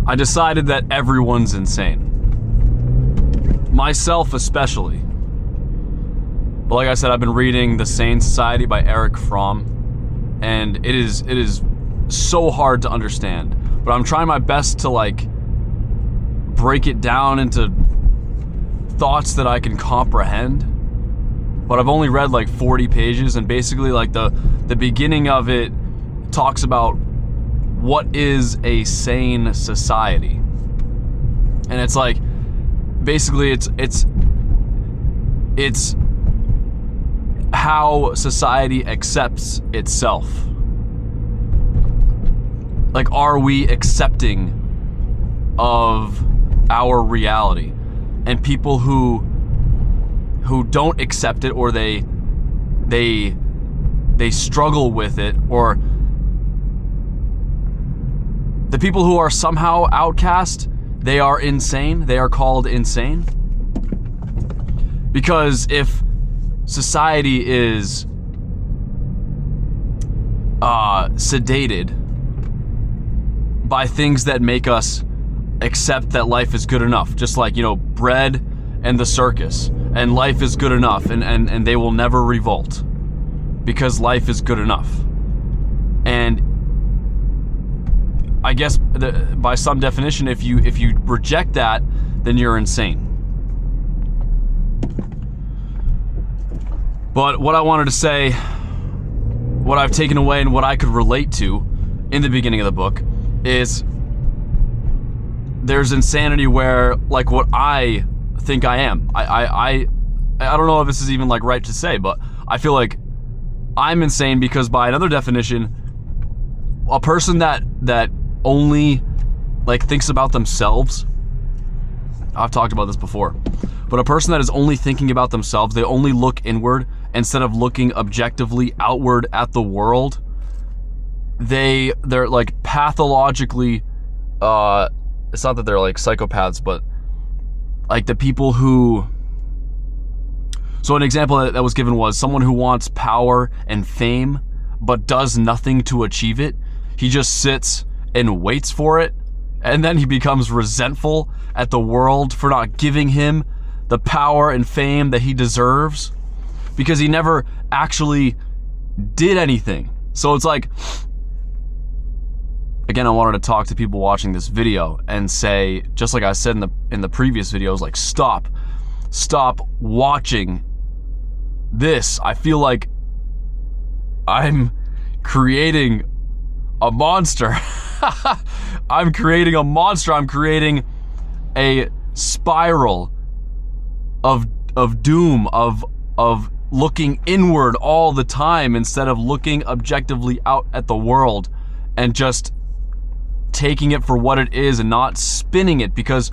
I decided that everyone's insane. Myself especially. But like I said, I've been reading The Sane Society by Erich Fromm, and it is so hard to understand. But I'm trying my best to like break it down into thoughts that I can comprehend. But I've only read like 40 pages, and basically like the beginning of it talks about what is a sane society. And it's like basically it's how society accepts itself. Like, are we accepting of our reality? And people who don't accept it, or they struggle with it, or the people who are somehow outcast, they are insane. They are called insane. Because if society is sedated by things that make us accept that life is good enough, just like, bread and the circus, and life is good enough, and they will never revolt because life is good enough. And I guess by some definition, if you reject that, then you're insane. But what I wanted to say, what I've taken away and what I could relate to in the beginning of the book is there's insanity where, like, what I think I am. I don't know if this is even like right to say, but I feel like I'm insane because by another definition, a person that only like thinks about themselves, I've talked about this before, but a person that is only thinking about themselves, they only look inward instead of looking objectively outward at the world, they're like pathologically, it's not that they're like psychopaths, but like the people who, so an example that was given was someone who wants power and fame but does nothing to achieve it. He just sits and waits for it, and then he becomes resentful at the world for not giving him the power and fame that he deserves because he never actually did anything. So it's like, again, I wanted to talk to people watching this video and say, just like I said in the previous videos, like stop watching this. I feel like I'm creating a monster. I'm creating a monster. I'm creating a spiral of doom, of looking inward all the time instead of looking objectively out at the world and just taking it for what it is and not spinning it, because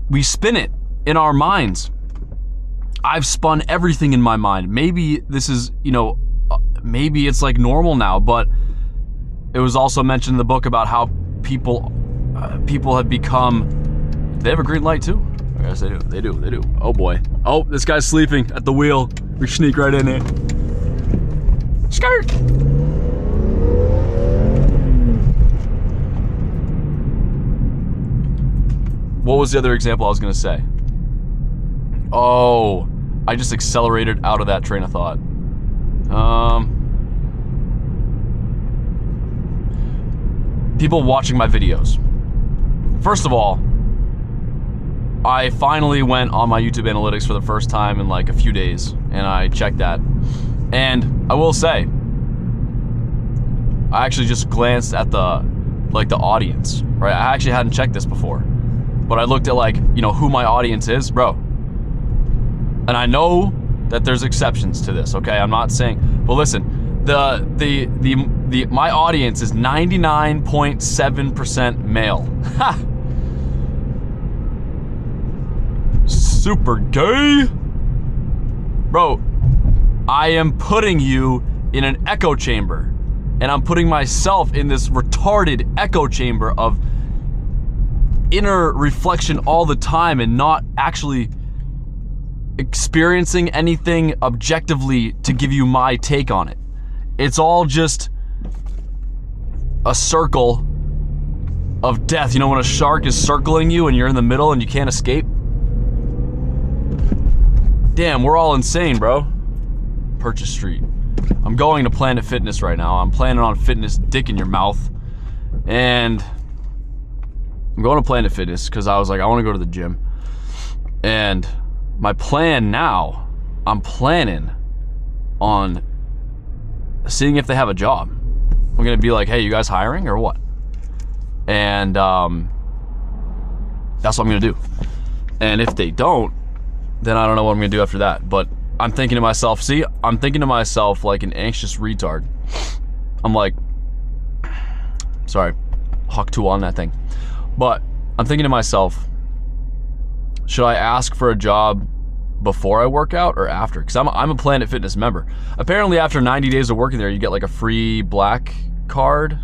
we spin it in our minds. I've spun everything in my mind. Maybe this is, maybe it's like normal now, but it was also mentioned in the book about how people have become, they have a green light too? I guess they do. Oh boy. Oh, this guy's sleeping at the wheel. We sneak right in it. Skirt! What was the other example I was gonna say? Oh, I just accelerated out of that train of thought. People watching my videos. First of all, I finally went on my YouTube analytics for the first time in like a few days, and I checked that. And I will say, I actually just glanced at the audience, right? I actually hadn't checked this before, but I looked at who my audience is, bro. And I know that there's exceptions to this, okay? I'm not saying, but listen, my audience is 99.7% male. Ha! Super gay? Bro, I am putting you in an echo chamber, and I'm putting myself in this retarded echo chamber of inner reflection all the time and not actually experiencing anything objectively to give you my take on it. It's all just a circle of death. You know when a shark is circling you and you're in the middle and you can't escape? Damn, we're all insane, bro. Purchase Street. I'm going to Planet Fitness right now. I'm planning on fitness dick in your mouth. And I'm going to Planet Fitness because I was like, I want to go to the gym. And my plan now, I'm planning on seeing if they have a job. I'm going to be like, hey, you guys hiring or what? And that's what I'm going to do. And if they don't, then I don't know what I'm going to do after that. But I'm thinking to myself, I'm thinking to myself like an anxious retard. I'm like, sorry, Hawk 2 on that thing. But I'm thinking to myself, should I ask for a job before I work out or after? Because I'm a Planet Fitness member. Apparently after 90 days of working there, you get like a free black card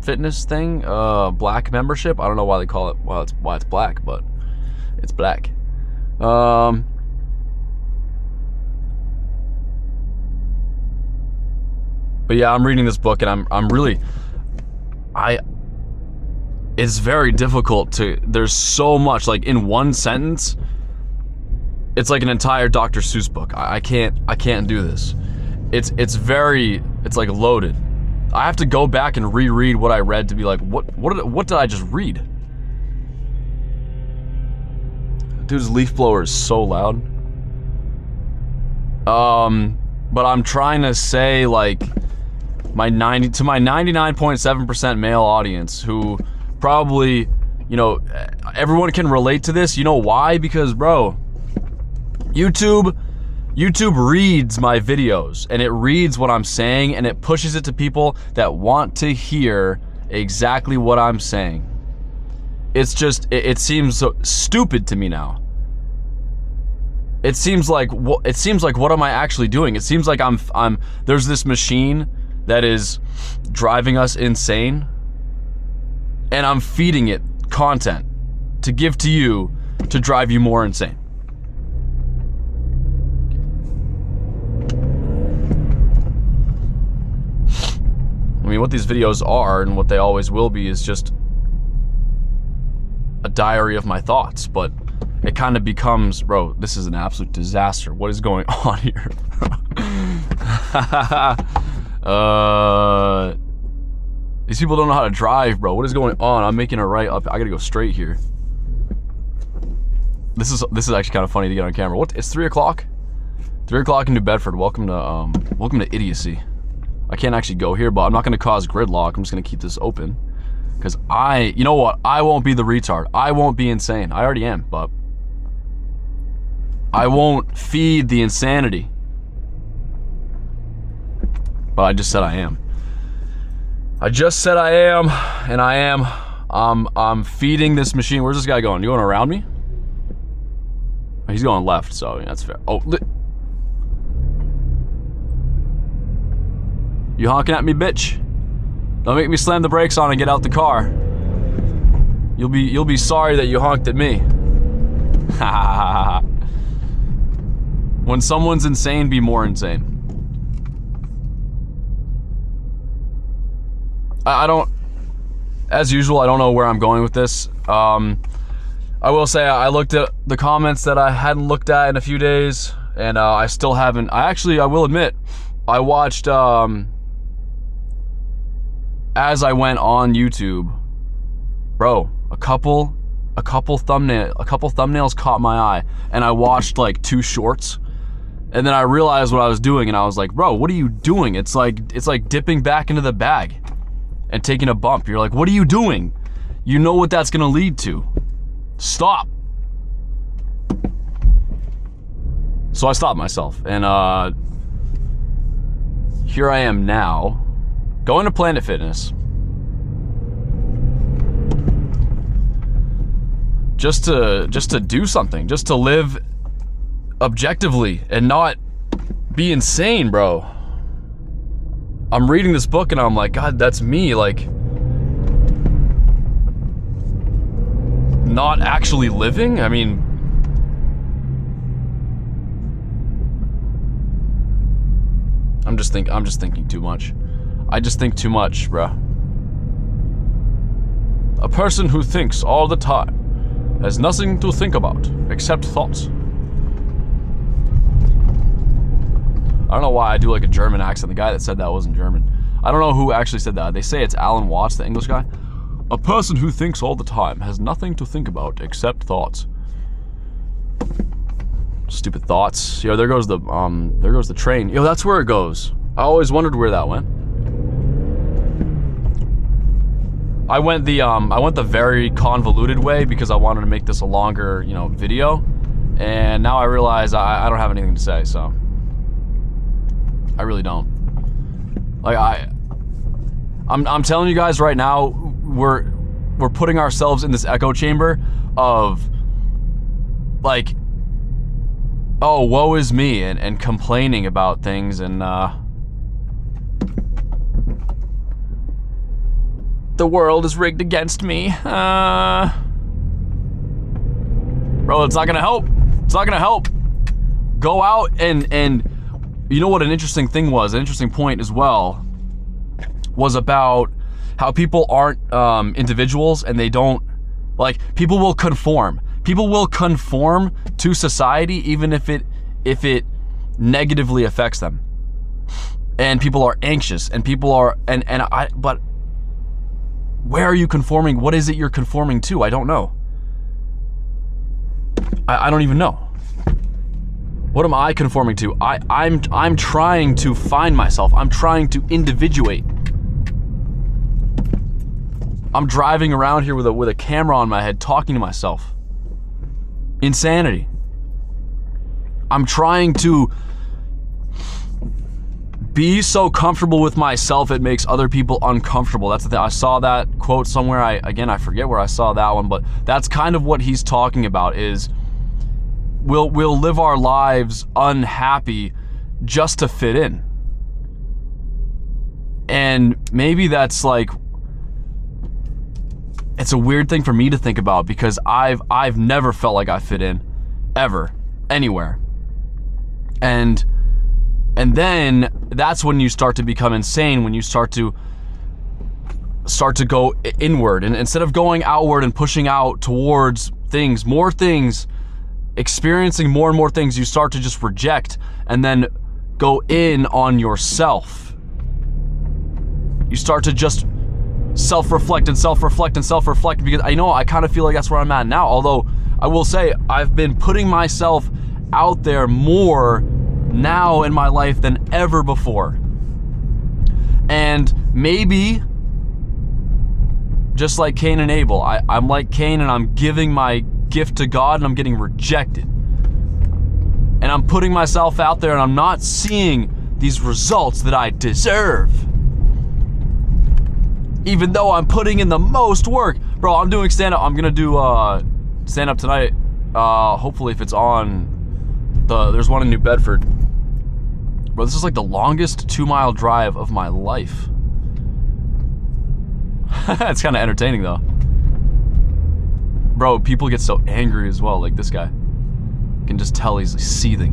fitness thing, black membership. I don't know why they call it, why it's black, but it's black. But yeah, I'm reading this book and I'm really, it's very difficult to, there's so much, like in one sentence, it's like an entire Dr. Seuss book. I can't do this. It's like loaded. I have to go back and reread what I read to be like, what did I just read? Dude's leaf blower is so loud. But I'm trying to say like my 99.7% male audience who probably, you know, everyone can relate to this. You know why? Because bro, YouTube reads my videos and it reads what I'm saying and it pushes it to people that want to hear exactly what I'm saying. It's just, it seems so stupid to me now. It seems like what am I actually doing? It seems like there's this machine that is driving us insane and I'm feeding it content to give to you to drive you more insane. I mean, what these videos are and what they always will be is just a diary of my thoughts, but it kind of becomes, bro, this is an absolute disaster. What is going on here? These people don't know how to drive, bro. What is going on? I'm making a right up. I gotta go straight here. This is actually kind of funny to get on camera. What? It's 3 o'clock? 3 o'clock in New Bedford. Welcome to idiocy. I can't actually go here, but I'm not gonna cause gridlock. I'm just gonna keep this open. Because you know what? I won't be the retard. I won't be insane. I already am, but I won't feed the insanity. But I just said I am. I just said I am, and I am. I'm feeding this machine. Where's this guy going? You going around me? He's going left, so yeah, that's fair. Oh, you honking at me, bitch? Don't make me slam the brakes on and get out the car. You'll be sorry that you honked at me. When someone's insane, be more insane. I don't, as usual, I don't know where I'm going with this. I will say I looked at the comments that I hadn't looked at in a few days, and I still haven't. I will admit, I watched as I went on YouTube, bro, a couple thumbnails caught my eye, and I watched like 2 shorts, and then I realized what I was doing, and I was like, bro, what are you doing? It's like dipping back into the bag and taking a bump. You're like, what are you doing? You know what that's gonna lead to. Stop. So I stopped myself, and here I am now, going to Planet Fitness. Just to do something, just to live objectively and not be insane, bro. I'm reading this book and I'm like, God, that's me, like, not actually living? I mean, I'm just thinking too much. I just think too much, bro. A person who thinks all the time has nothing to think about except thoughts. I don't know why I do like a German accent. The guy that said that wasn't German. I don't know who actually said that. They say it's Alan Watts, the English guy. A person who thinks all the time has nothing to think about except thoughts. Stupid thoughts. Yo, there goes the train. Yo, that's where it goes. I always wondered where that went. I went the very convoluted way because I wanted to make this a longer, video. And now I realize I don't have anything to say, so I really don't. Like I'm telling you guys right now, we're putting ourselves in this echo chamber of like, oh, woe is me, and complaining about things, and the world is rigged against me. Bro, it's not gonna help. It's not gonna help. Go out and you know what an interesting thing was, an interesting point as well, was about how people aren't individuals, and they don't, like, people will conform. People will conform to society even if it negatively affects them. And people are anxious, and people are, but where are you conforming? What is it you're conforming to? I don't know. I don't even know. What am I conforming to? I'm trying to find myself. I'm trying to individuate. I'm driving around here with a camera on my head talking to myself. Insanity. I'm trying to be so comfortable with myself it makes other people uncomfortable. That's the thing. I saw that quote somewhere. I forget where I saw that one, but that's kind of what he's talking about, is we'll live our lives unhappy just to fit in. And maybe that's like, it's a weird thing for me to think about, because I've never felt like I fit in, ever, anywhere. And then that's when you start to become insane, when you start to go inward, and instead of going outward and pushing out towards things, more things, experiencing more and more things, you start to just reject and then go in on yourself. You start to just self-reflect, because I kind of feel like that's where I'm at now. Although I will say I've been putting myself out there more now in my life than ever before. And maybe, just like Cain and Abel, I'm like Cain, and I'm giving my gift to God, and I'm getting rejected. And I'm putting myself out there, and I'm not seeing these results that I deserve. Even though I'm putting in the most work. Bro, I'm doing stand-up. I'm gonna do stand-up tonight. Hopefully if it's on. There's one in New Bedford. Bro, this is like the longest 2-mile drive of my life. It's kind of entertaining though. Bro, people get so angry as well, like this guy. You can just tell he's seething.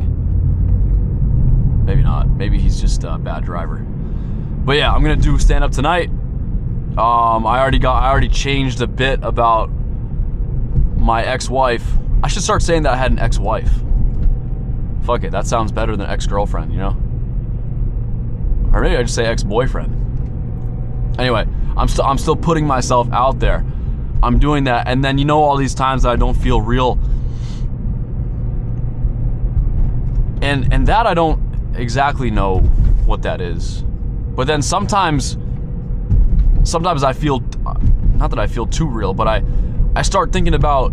Maybe not. Maybe he's just a bad driver. But yeah, I'm gonna do stand-up tonight. I already changed a bit about my ex-wife. I should start saying that I had an ex-wife. Fuck it, that sounds better than ex-girlfriend, you know? Or maybe I just say ex-boyfriend. Anyway, I'm still putting myself out there. I'm doing that, and then all these times that I don't feel real. And that I don't exactly know what that is. But then sometimes I feel, not that I feel too real, but I start thinking about,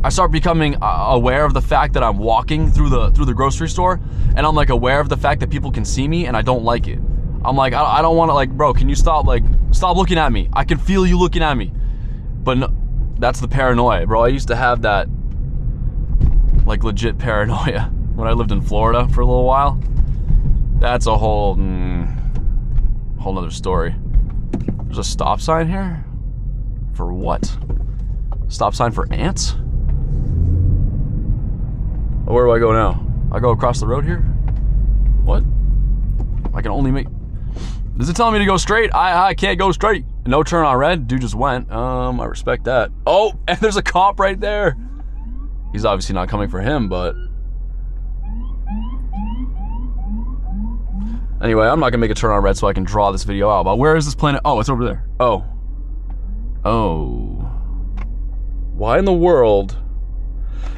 I start becoming aware of the fact that I'm walking through the grocery store, and I'm like aware of the fact that people can see me, and I don't like it. I'm like, I don't want to, like, bro, can you stop looking at me? I can feel you looking at me. But no, that's the paranoia, bro. I used to have that, like, legit paranoia when I lived in Florida for a little while. That's a whole nother story. There's a stop sign here? For what? Stop sign for ants? Where do I go now? I go across the road here? What? I can only make... Is it telling me to go straight? I can't go straight. No turn on red. Dude just went. I respect that. Oh, and there's a cop right there. He's obviously not coming for him, but anyway, I'm not gonna make a turn on red so I can draw this video out. But where is this planet? Oh, it's over there. Oh. Why in the world?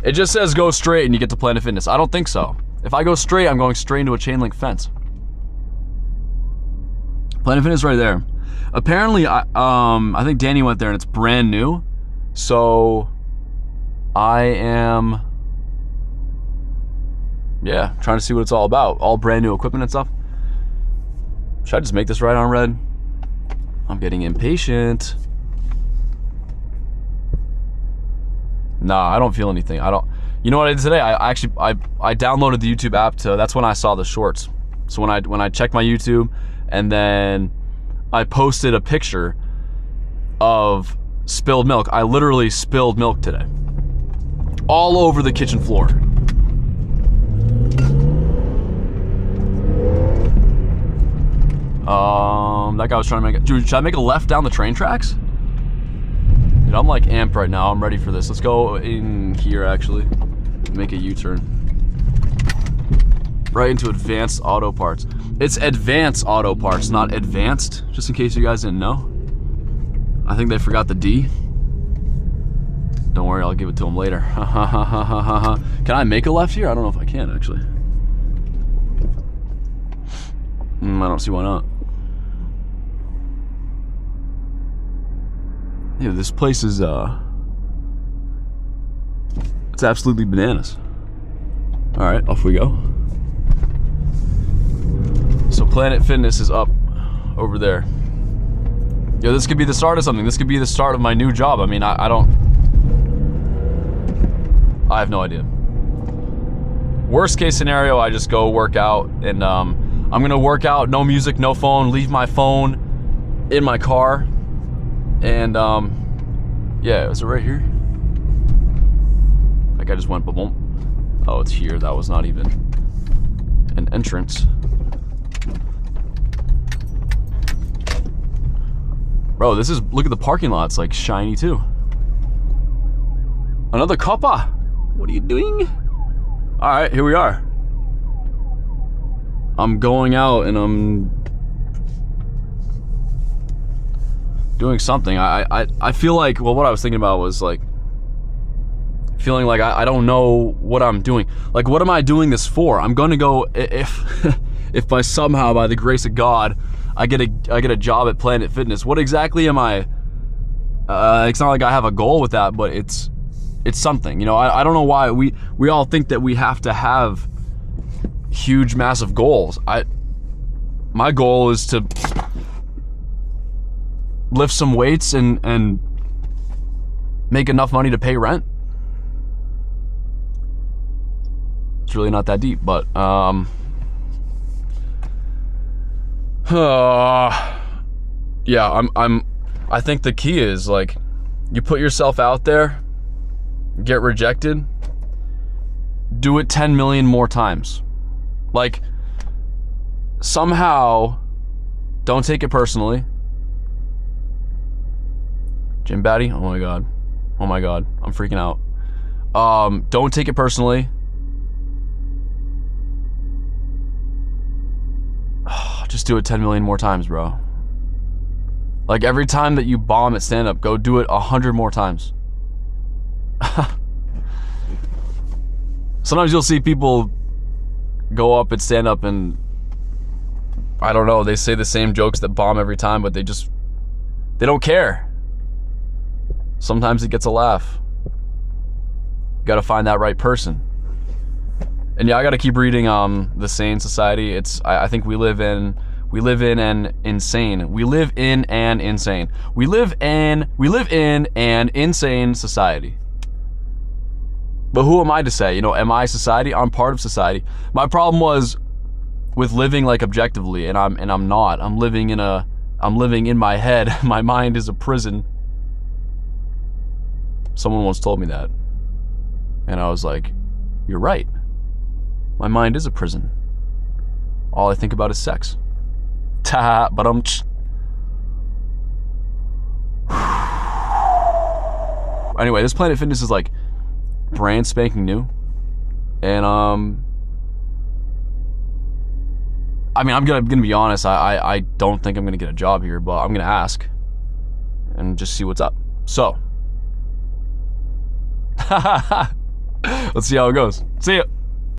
It just says go straight and you get to Planet Fitness. I don't think so. If I go straight, I'm going straight into a chain link fence. Planet Fitness right there. Apparently, I think Danny went there and it's brand new. So I am, yeah, trying to see what it's all about. All brand new equipment and stuff. Should I just make this right on red? I'm getting impatient. Nah, I don't feel anything. I don't. You know what I did today? I actually downloaded the YouTube app to. That's when I saw the shorts. So when I checked my YouTube, and then I posted a picture of spilled milk. I literally spilled milk today, all over the kitchen floor. That guy was trying to make it. Dude, should I make a left down the train tracks? Dude, I'm like amped right now. I'm ready for this. Let's go in here, actually. Make a U-turn. Right into Advanced Auto Parts. It's Advanced Auto Parts, not Advanced, just in case you guys didn't know. I think they forgot the D. Don't worry, I'll give it to them later. Can I make a left here? I don't know if I can, actually. I don't see why not. Yeah, this place is, it's absolutely bananas. All right, off we go. So Planet Fitness is up over there. Yo, this could be the start of something. This could be the start of my new job. I mean, I have no idea. Worst case scenario, I just go work out, and I'm gonna work out, no music, no phone, leave my phone in my car, and yeah, is it right here? Like I just went boom. Oh, it's here. That was not even an entrance. Bro, this is, look at the parking lot, it's like shiny too. Another copper. What are you doing? All right, here we are. I'm going out and I'm doing something. I feel like, well, what I was thinking about was like, feeling like I don't know what I'm doing. Like, what am I doing this for? I'm gonna go, if by somehow, by the grace of God, I get a job at Planet Fitness. What exactly am I? It's not like I have a goal with that, but it's something. You know, I don't know why we all think that we have to have huge, massive goals. My goal is to lift some weights and make enough money to pay rent. It's really not that deep, but yeah, I think the key is, like, you put yourself out there, get rejected, do it 10 million more times. Like, somehow, don't take it personally. Jim Batty, oh my god, I'm freaking out. Don't take it personally. Just do it 10 million more times, bro. Like, every time that you bomb at stand-up, go do it 100 more times. Sometimes you'll see people go up at stand-up and, I don't know, they say the same jokes that bomb every time, but they don't care. Sometimes it gets a laugh. You gotta find that right person. And yeah, I gotta keep reading The Sane Society. I think we live in an insane society. But who am I to say? You know, am I society? I'm part of society. My problem was with living, like, objectively, and I'm not. I'm living in my head. My mind is a prison. Someone once told me that, and I was like, you're right. My mind is a prison. All I think about is sex. Ta, but Anyway, this Planet Fitness is like brand spanking new, and I mean, I'm gonna be honest. I don't think I'm gonna get a job here, but I'm gonna ask and just see what's up. So, let's see how it goes. See ya.